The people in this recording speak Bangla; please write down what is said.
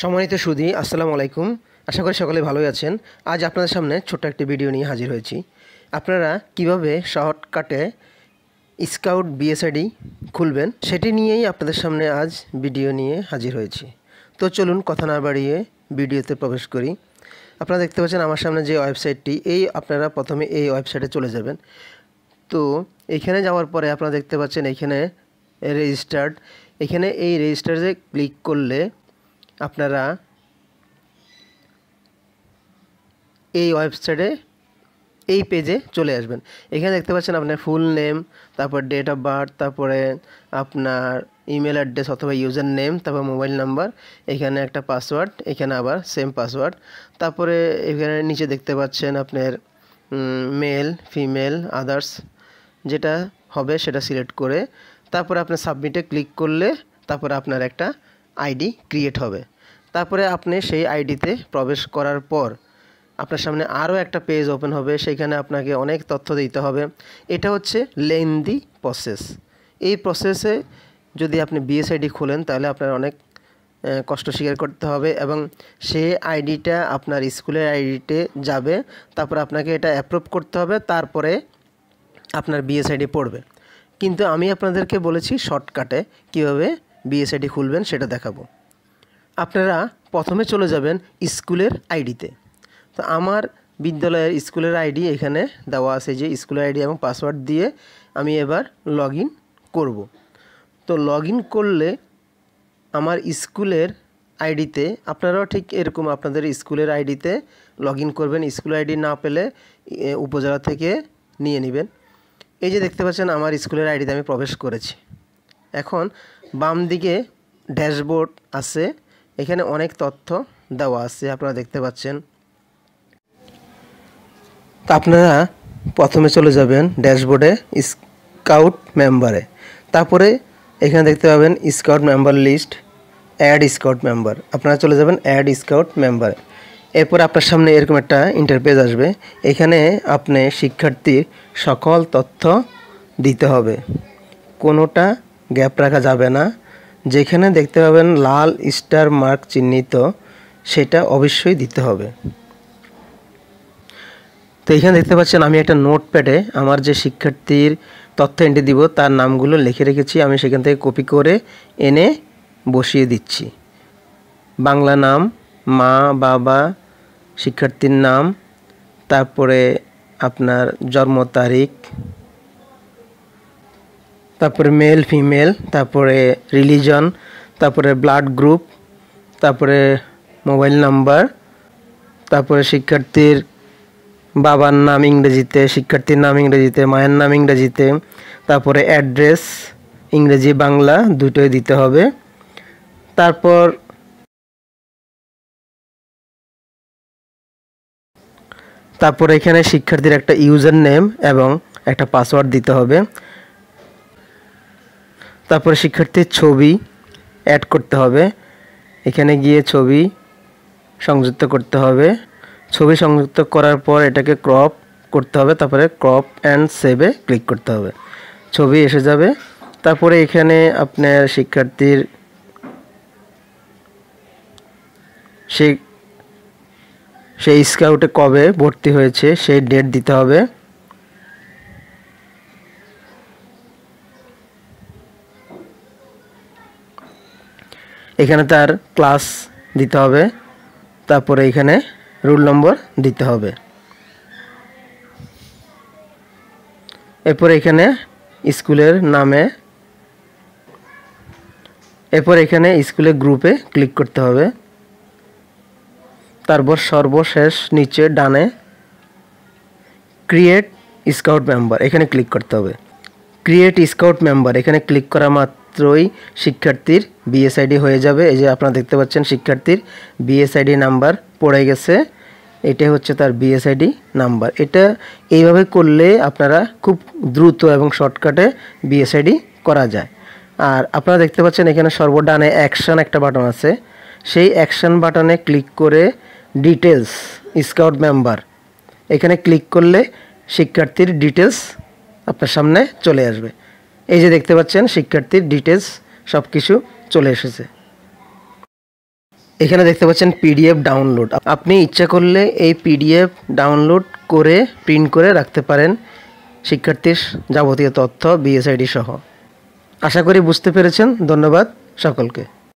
সম্মানিত সুধী, আসসালামু আলাইকুম। আশা করি সকলে ভালোই আছেন। আজ আপনাদের সামনে ছোট্ট একটি ভিডিও নিয়ে হাজির হয়েছি। আপনারা কিভাবে শর্টকাটে স্কাউট বিএসআইডি খুলবেন সেটি নিয়েই আপনাদের সামনে আজ ভিডিও নিয়ে হাজির হয়েছি। তো চলুন কথা না বাড়িয়ে ভিডিওতে প্রবেশ করি। আপনারা দেখতে পাচ্ছেন আমার সামনে যে ওয়েবসাইটটি, আপনারা প্রথমে এই ওয়েবসাইটে চলে যাবেন। তো এখানে যাওয়ার পরে আপনারা দেখতে পাচ্ছেন এখানে রেজিস্টার্ড, এখানে এই রেজিস্টারে ক্লিক করলে আপনারা এই ওয়েবসাইটে এই পেজে চলে আসবেন। এখানে দেখতে পাচ্ছেন আপনার ফুল নেম, তারপর ডেট অফ বার্থ, তারপরে আপনার ইমেল অ্যাড্রেস অথবা ইউজার নেম, তারপর মোবাইল নাম্বার, এখানে একটা পাসওয়ার্ড, এখানে আবার সেম পাসওয়ার্ড। তারপরে এখানে নিচে দেখতে পাচ্ছেন আপনার মেল, ফিমেল, আদার্স যেটা হবে সেটা সিলেক্ট করে তারপরে আপনি সাবমিটে ক্লিক করলে তারপরে আপনার একটা আইডি ক্রিয়েট হবে। তারপরে আপনি সেই আইডিতে প্রবেশ করার পর আপনার সামনে আরও একটা পেজ ওপেন হবে, সেখানে আপনাকে অনেক তথ্য দিতে হবে। এটা হচ্ছে লেন্দি প্রসেস। এই প্রসেসে যদি আপনি বিএসআইডি খোলেন তাহলে আপনার অনেক কষ্ট স্বীকার করতে হবে এবং সেই আইডিটা আপনার স্কুলের আইডিতে যাবে। তারপর আপনাকে এটা অ্যাপ্রুভ করতে হবে, তারপরে আপনার বিএসআইডি পড়বে। কিন্তু আমি আপনাদেরকে বলেছি শর্টকাটে কীভাবে বিএসআইডি খুলবেন সেটা দেখাবো। আপনারা প্রথমে চলে যাবেন স্কুলের আইডিতে। তো আমার বিদ্যালয়ের স্কুলের আইডি এখানে দেওয়া আছে, যে স্কুলের আইডি এবং পাসওয়ার্ড দিয়ে আমি এবার লগ ইন করব। তো লগ ইন করলে আমার স্কুলের আইডিতে আপনারাও ঠিক এরকম আপনাদের স্কুলের আইডিতে লগ ইন করবেন। স্কুলের আইডি না পেলে উপজেলা থেকে নিয়ে নেবেন। এই যে দেখতে পাচ্ছেন আমার স্কুলের আইডিতে আমি প্রবেশ করেছি। এখন বাম দিকে ড্যাশবোর্ড আছে, এখানে অনেক তথ্য দেওয়া আছে আপনারা দেখতে পাচ্ছেন। তো আপনারা প্রথমে চলে যাবেন ড্যাশবোর্ডে স্কাউট মেম্বারে, তারপরে এখানে দেখতে পাবেন scout member list, add scout member. আপনারা চলে যাবেন অ্যাড স্কাউট মেম্বারে। এরপর আপনার সামনে এরকম একটা ইন্টারপেজ আসবে, এখানে আপনি শিক্ষার্থীর সকল তথ্য দিতে হবে, কোনোটা গ্যাপ রাখা যাবে না। যেখানে দেখতে পাবেন লাল স্টার মার্ক চিহ্নিত সেটা অবশ্যই দিতে হবে। তো এখানে দেখতে পাচ্ছেন আমি একটা নোটপ্যাডে আমার যে শিক্ষার্থীর তথ্য এন্ট্রি দিব তার নামগুলো লিখে রেখেছি, আমি সেখান থেকে কপি করে এনে বসিয়ে দিচ্ছি। বাংলা নাম, মা বাবা, শিক্ষার্থীর নাম, তারপরে আপনার জন্ম তারিখ, তারপরে মেল ফিমেল, তারপরে রিলিজন, তারপরে ব্লাড গ্রুপ, তারপরে মোবাইল নাম্বার, তারপরে শিক্ষার্থীর বাবার নাম ইংরেজিতে, শিক্ষার্থীর নাম ইংরেজিতে, মায়ের নাম ইংরেজিতে, তারপরে অ্যাড্রেস ইংরেজি বাংলা দুটোই দিতে হবে। তারপরে এখানে শিক্ষার্থীর একটা ইউজার নেম এবং একটা পাসওয়ার্ড দিতে হবে। তারপরে শিক্ষার্থীর ছবি অ্যাড করতে হবে, এখানে গিয়ে ছবি সংযুক্ত করতে হবে। ছবি সংযুক্ত করার পর এটাকে ক্রপ করতে হবে, তারপরে ক্রপ অ্যান্ড সেভে ক্লিক করতে হবে, ছবি এসে যাবে। তারপরে এখানে আপনার শিক্ষার্থীর সেই স্কাউটে কবে ভর্তি হয়েছে সেই ডেট দিতে হবে। এখানে তার ক্লাস দিতে হবে, তারপরে এখানে রোল নম্বর দিতে হবে। এরপর এখানে স্কুলের নামে, এরপর এখানে স্কুলের গ্রুপে ক্লিক করতে হবে। তারপর সর্বশেষ নিচে ডানে ক্রিয়েট স্কাউট মেম্বার, এখানে ক্লিক করতে হবে। ক্রিয়েট স্কাউট মেম্বার এখানে ক্লিক করা মাত্রই শিক্ষার্থীর বিএসআইডি হয়ে যাবে। এই যে আপনারা দেখতে পাচ্ছেন শিক্ষার্থীর বিএসআইডি নাম্বার পড়ে গেছে, এটাই হচ্ছে তার বিএসআইডি নাম্বার। এটা এইভাবে করলে আপনারা খুব দ্রুত এবং শর্টকাটে বিএসআইডি করা যায়। আর আপনারা দেখতে পাচ্ছেন এখানে সর্বডানে অ্যাকশন একটা বাটন আছে, সেই অ্যাকশন বাটনে ক্লিক করে ডিটেলস স্কাউট মেম্বার এখানে ক্লিক করলে শিক্ষার্থীর ডিটেলস আপনার সামনে চলে আসবে। এই যে দেখতে পাচ্ছেন শিক্ষার্থীর ডিটেলস সব কিছু চলে এসেছে। এখানে দেখতে পাচ্ছেন পিডিএফ ডাউনলোড। আপনি ইচ্ছা করলে এই পিডিএফ ডাউনলোড করে প্রিন্ট করে রাখতে পারেন শিক্ষার্থীর যাবতীয় তথ্য বিএসআইডি সহ। আশা করি বুঝতে পেরেছেন। ধন্যবাদ সকলকে।